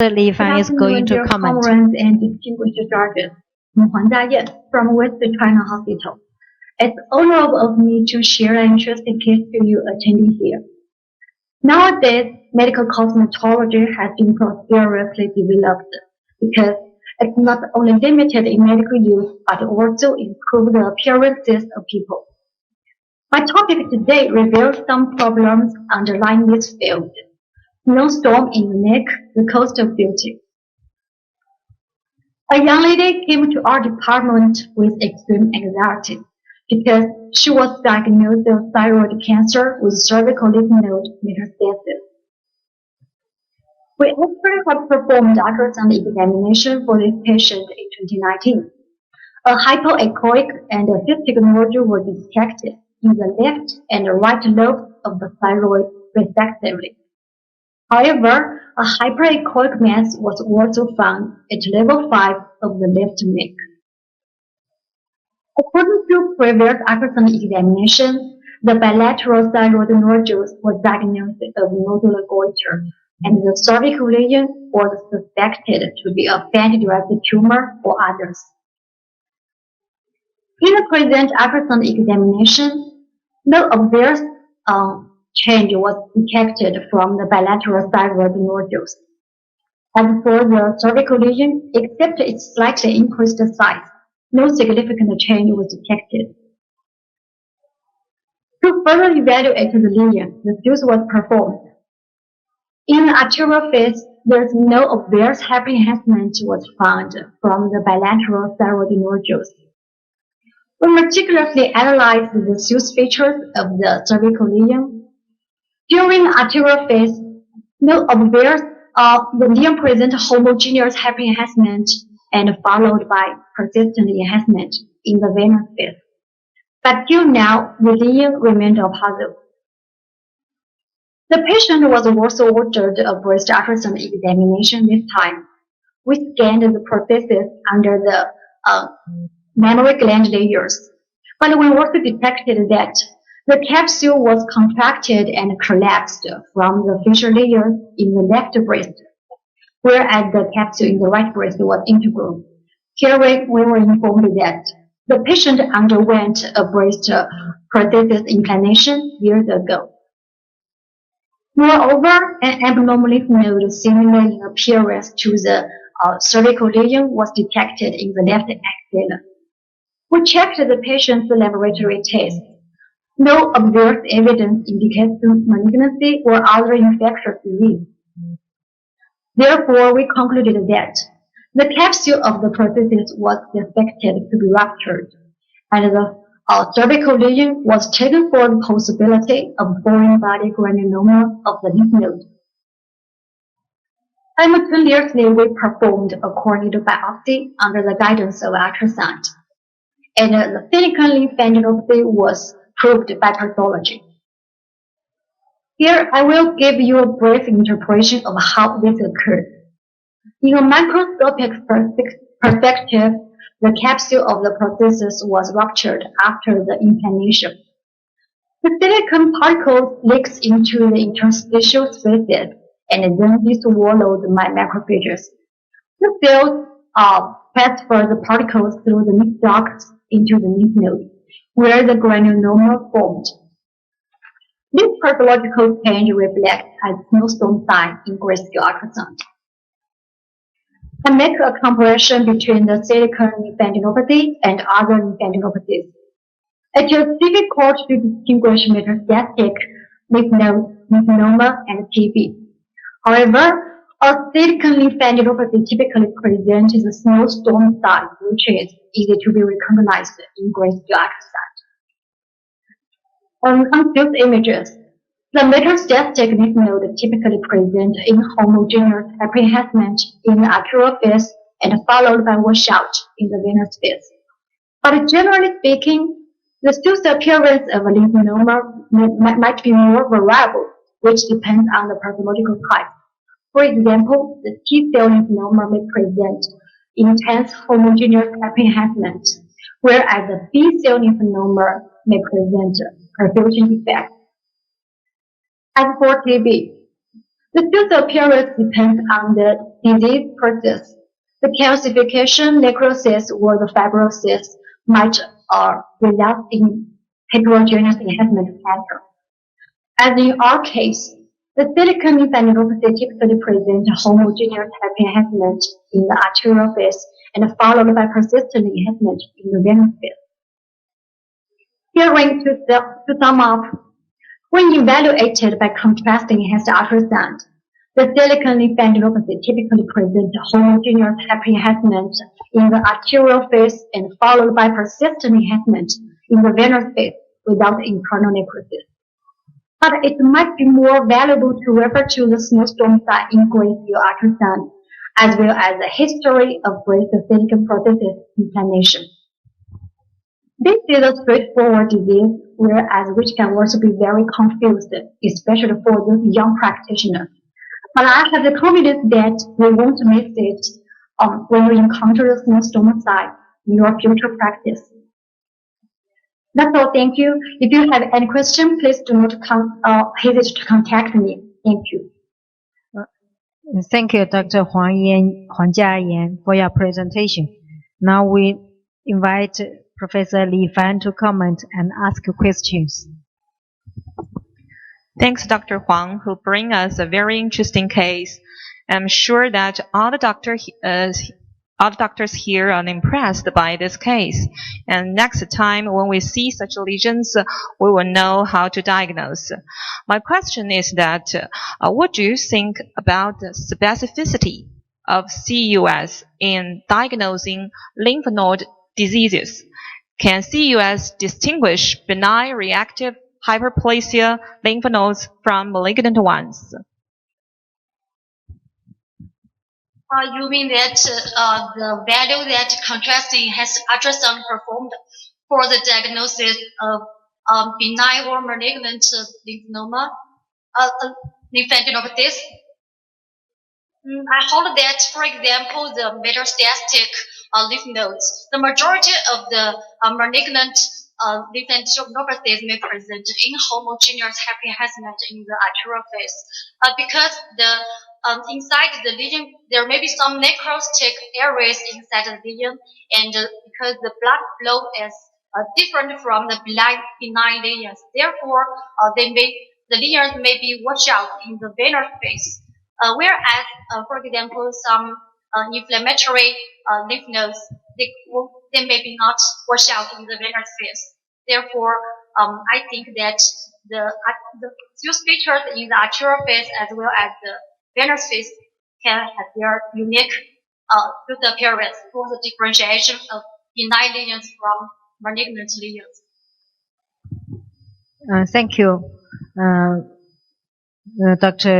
Li Fan is going to comment. Comrades and distinguished judges, I'm Huang Jiayan from West China Hospital. It's honorable of me to share an interesting case to you attending here. Nowadays, medical cosmetology has been prosperously developed because it's not only limited in medical use but also improves the appearances of people. My topic today reveals some problems underlying this field. Snowstorm in the neck, the cost of beauty. A young lady came to our department with extreme anxiety because she was diagnosed with thyroid cancer with cervical lymph node metastasis. We actually have performed ultrasound examination for this patient in 2019. A hypoechoic and a cystic nodule were detected in the left and right lobes of the thyroid respectively. However, a hyperechoic mass was also found at level 5 of the left neck. According to previous ultrasound examination, the bilateral thyroid nodules were diagnosed as nodular goiter, and the cervical lesion was suspected to be a fat-derived tumor or others. In the present ultrasound examination, no obvious change was detected from the bilateral thyroid nodules. As for the cervical lesion, except its slightly increased size, no significant change was detected. To further evaluate the lesion, the fuse was performed. In the arterial phase, there is no obvious hyperenhancement was found from the bilateral thyroid nodules. We meticulously analyzed the fuse features of the cervical lesion. During arterial phase, no obvious the lesion present homogeneous hyperenhancement and followed by persistent enhancement in the venous phase. But till now, the lesion remained opposite. The patient was also ordered a breast ultrasound examination this time. We scanned the processes under the mammary gland layers, but we also detected that the capsule was contracted and collapsed from the fissure layer in the left breast, whereas the capsule in the right breast was integral. Here we were informed that the patient underwent a breast prosthesis implantation years ago. Moreover, an abnormal lymph node similar in appearance to the cervical lesion was detected in the left axilla. We checked the patient's laboratory tests. No observed evidence indicates malignancy or other infectious disease. Therefore, we concluded that the capsule of the prosthesis was suspected to be ruptured, and the cervical lesion was taken for the possibility of foreign body granuloma of the lymph node. Simultaneously, we performed a corneal biopsy under the guidance of ultrasound, and the silicon lymphadenopathy was proved by pathology. Here, I will give you a brief interpretation of how this occurred. In a microscopic perspective, the capsule of the prosthesis was ruptured after the implantation. The silicon particles leaks into the interstitial spaces and then be swallowed by macrophages. The cells transfer the particles through the lymph ducts into the lymph node, where the granuloma formed. This pathological change reflects as snowstorm sign in grayscale ultrasound. I make a comparison between the silicon lymphadenopathy and other lymphadenopathies. It is difficult to distinguish metastatic lymph node, lymphoma, and TB. However, a silicon lymphadenopathy typically presents a snowstorm sign, which is easy to be recognized in grayscale ultrasound. On these images, the metastatic lymph node typically present inhomogeneous hyperenhancement in the arterial phase and followed by washout in the venous phase. But generally speaking, the fuse appearance of a lymphoma might be more variable, which depends on the pathological type. For example, the T-cell lymphoma may present intense homogeneous hyperenhancement, whereas the B-cell lymphoma may present perfusion defect. As for TB, the fuse appearance depends on the disease process. The calcification, necrosis, or the fibrosis might result in heterogeneous enhancement factor. As in our case, the silicon lymphadenopathy typically present homogeneous hyperenhancement in the arterial phase and followed by persistent enhancement in the venous phase. Herein to sum up, when evaluated by contrast enhanced ultrasound, the silicon lymphadenopathy typically present homogeneous hyperenhancement in the arterial phase and followed by persistent enhancement in the venous phase without internal necrosis. But it might be more valuable to refer to the snowstorm site in glacial ultrasound, as well as the history of glacial silicon processes inflammation. This is a straightforward disease, whereas which can also be very confused, especially for those young practitioners. But I have the confidence that we won't miss it when you encounter the snowstorm site in your future practice. That's all. Thank you. If you have any question, please do not hesitate to contact me. Thank you. Thank you, Dr. Huang Jiayan, for your presentation. Now we invite Professor Li Fan to comment and ask questions. Thanks, Dr. Huang, who bring us a very interesting case. I'm sure that all the doctors here are impressed by this case. And next time when we see such lesions, we will know how to diagnose. My question is that, what do you think about the specificity of CUS in diagnosing lymph node diseases? Can CUS distinguish benign reactive hyperplasia lymph nodes from malignant ones? You mean that the value that contrast enhanced ultrasound performed for the diagnosis of benign or malignant lymphadenopathies? I hold that, for example, the metastatic lymph nodes, the majority of the malignant lymphadenopathies may present inhomogeneous hyperenhancement in the arterial phase because inside the lesion there may be some necrotic areas inside the lesion, and because the blood flow is different from the benign lesions, therefore the lesions may be washed out in the venous phase. Whereas, for example, some inflammatory lymph nodes, they may be not washed out in the venous phase. Therefore, I think that the fuse features in the arterial phase as well as the venous phase can have their unique fuse appearance for the differentiation of benign lesions from malignant lesions. Thank you, Dr.